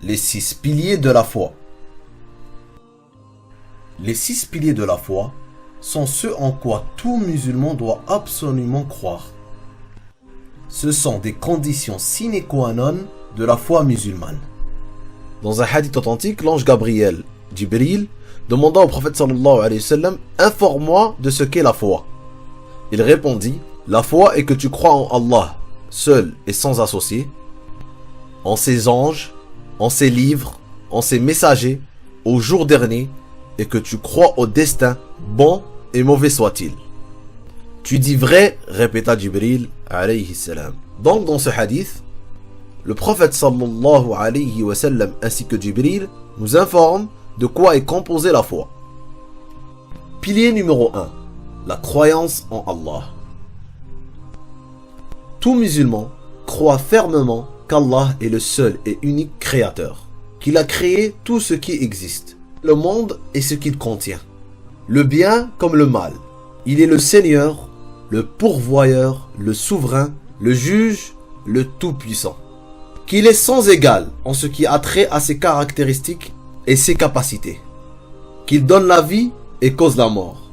Les 6 piliers de la foi. Les 6 piliers de la foi sont ceux en quoi tout musulman doit absolument croire. Ce sont des conditions sine qua non de la foi musulmane. Dans un hadith authentique, l'ange Gabriel, Jibril, demanda au prophète sallallahu alayhi wa sallam « Informe-moi de ce qu'est la foi ». Il répondit « La foi est que tu crois en Allah, seul et sans associé, en ses anges, en ses livres, en ses messagers, au jour dernier, et que tu crois au destin, bon et mauvais soit-il. » Tu dis vrai, répéta Jibril alayhi salam. Donc dans ce hadith, le prophète sallallahu alayhi wa sallam ainsi que Jibril nous informent de quoi est composée la foi. Pilier numéro 1. La croyance en Allah. Tout musulman croit fermement qu'Allah est le seul et unique créateur, qu'il a créé tout ce qui existe, le monde et ce qu'il contient, le bien comme le mal. Il est le Seigneur, le pourvoyeur, le souverain, le juge, le tout-puissant. Qu'il est sans égal en ce qui a trait à ses caractéristiques et ses capacités. Qu'il donne la vie et cause la mort.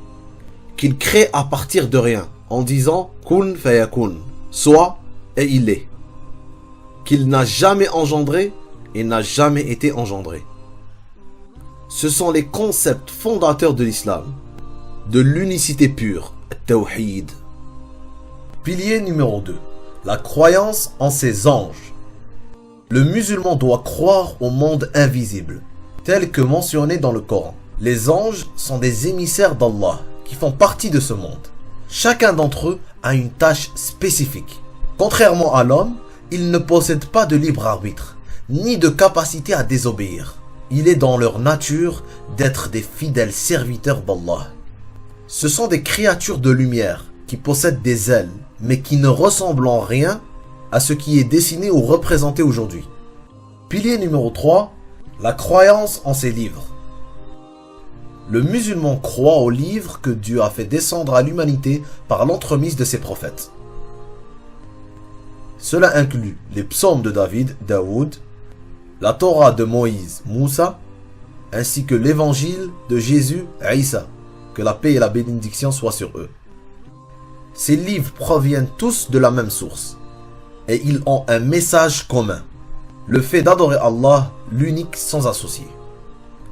Qu'il crée à partir de rien en disant « kun fayakun » soit et il est. Qu'il n'a jamais engendré et n'a jamais été engendré. Ce sont les concepts fondateurs de l'islam, de l'unicité pure, Tawhid. Pilier numéro 2. La croyance en ses anges. Le musulman doit croire au monde invisible, tel que mentionné dans le Coran. Les anges sont des émissaires d'Allah qui font partie de ce monde. Chacun d'entre eux a une tâche spécifique. Contrairement à l'homme, ils ne possèdent pas de libre arbitre, ni de capacité à désobéir. Il est dans leur nature d'être des fidèles serviteurs d'Allah. Ce sont des créatures de lumière qui possèdent des ailes, mais qui ne ressemblent en rien à ce qui est dessiné ou représenté aujourd'hui. Pilier numéro 3. La croyance en ses livres. Le musulman croit aux livres que Dieu a fait descendre à l'humanité par l'entremise de ses prophètes. Cela inclut les psaumes de David, Daoud, la Torah de Moïse, Moussa, ainsi que l'évangile de Jésus, Isa, que la paix et la bénédiction soient sur eux. Ces livres proviennent tous de la même source, et ils ont un message commun, le fait d'adorer Allah, l'unique sans associé.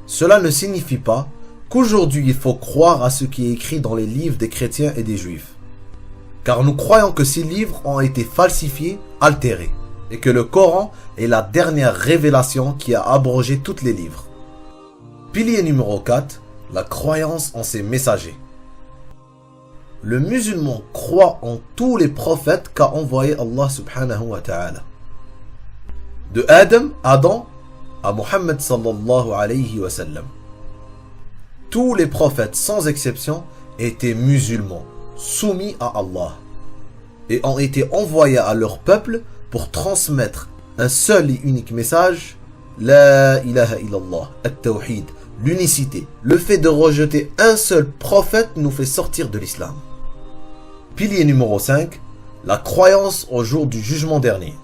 Cela ne signifie pas qu'aujourd'hui il faut croire à ce qui est écrit dans les livres des chrétiens et des juifs, car nous croyons que ces livres ont été falsifiés, altérés, et que le Coran est la dernière révélation qui a abrogé tous les livres. Pilier numéro 4. La croyance en ses messagers. Le musulman croit en tous les prophètes qu'a envoyé Allah subhanahu wa ta'ala. De Adam à Muhammad sallallahu alayhi wa sallam. Tous les prophètes sans exception étaient musulmans, soumis à Allah, et ont été envoyés à leur peuple pour transmettre un seul et unique message, La ilaha illallah, at-tawhid, l'unicité. Le fait de rejeter un seul prophète nous fait sortir de l'islam. Pilier numéro 5. La croyance au jour du jugement dernier.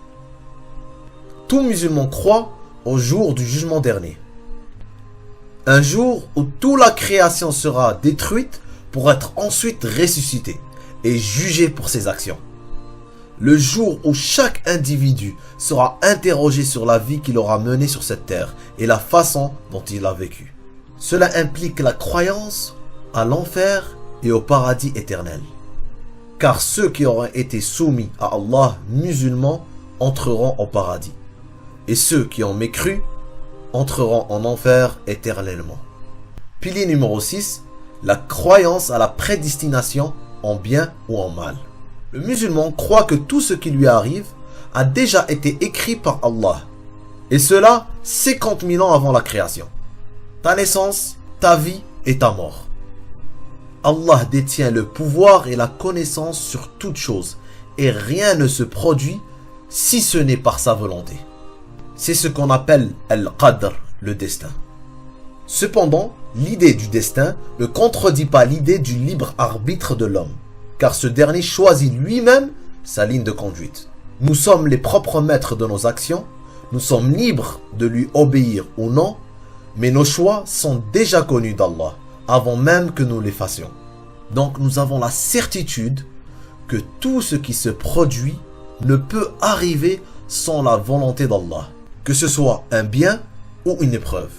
Tout musulman croit au jour du jugement dernier. Un jour où toute la création sera détruite pour être ensuite ressuscitée et jugée pour ses actions. Le jour où chaque individu sera interrogé sur la vie qu'il aura menée sur cette terre et la façon dont il a vécu. Cela implique la croyance à l'enfer et au paradis éternel. Car ceux qui auront été soumis à Allah musulmans entreront au paradis. Et ceux qui ont mécru entreront en enfer éternellement. Pilier numéro 6. La croyance à la prédestination en bien ou en mal. Le musulman croit que tout ce qui lui arrive a déjà été écrit par Allah. Et cela 50 000 ans avant la création. Ta naissance, ta vie et ta mort. Allah détient le pouvoir et la connaissance sur toute chose. Et rien ne se produit si ce n'est par sa volonté. C'est ce qu'on appelle Al-Qadr, le destin. Cependant, l'idée du destin ne contredit pas l'idée du libre arbitre de l'homme, car ce dernier choisit lui-même sa ligne de conduite. Nous sommes les propres maîtres de nos actions, Nous sommes libres de lui obéir ou non, mais nos choix sont déjà connus d'Allah, avant même que nous les fassions. Donc nous avons la certitude que tout ce qui se produit ne peut arriver sans la volonté d'Allah, que ce soit un bien ou une épreuve.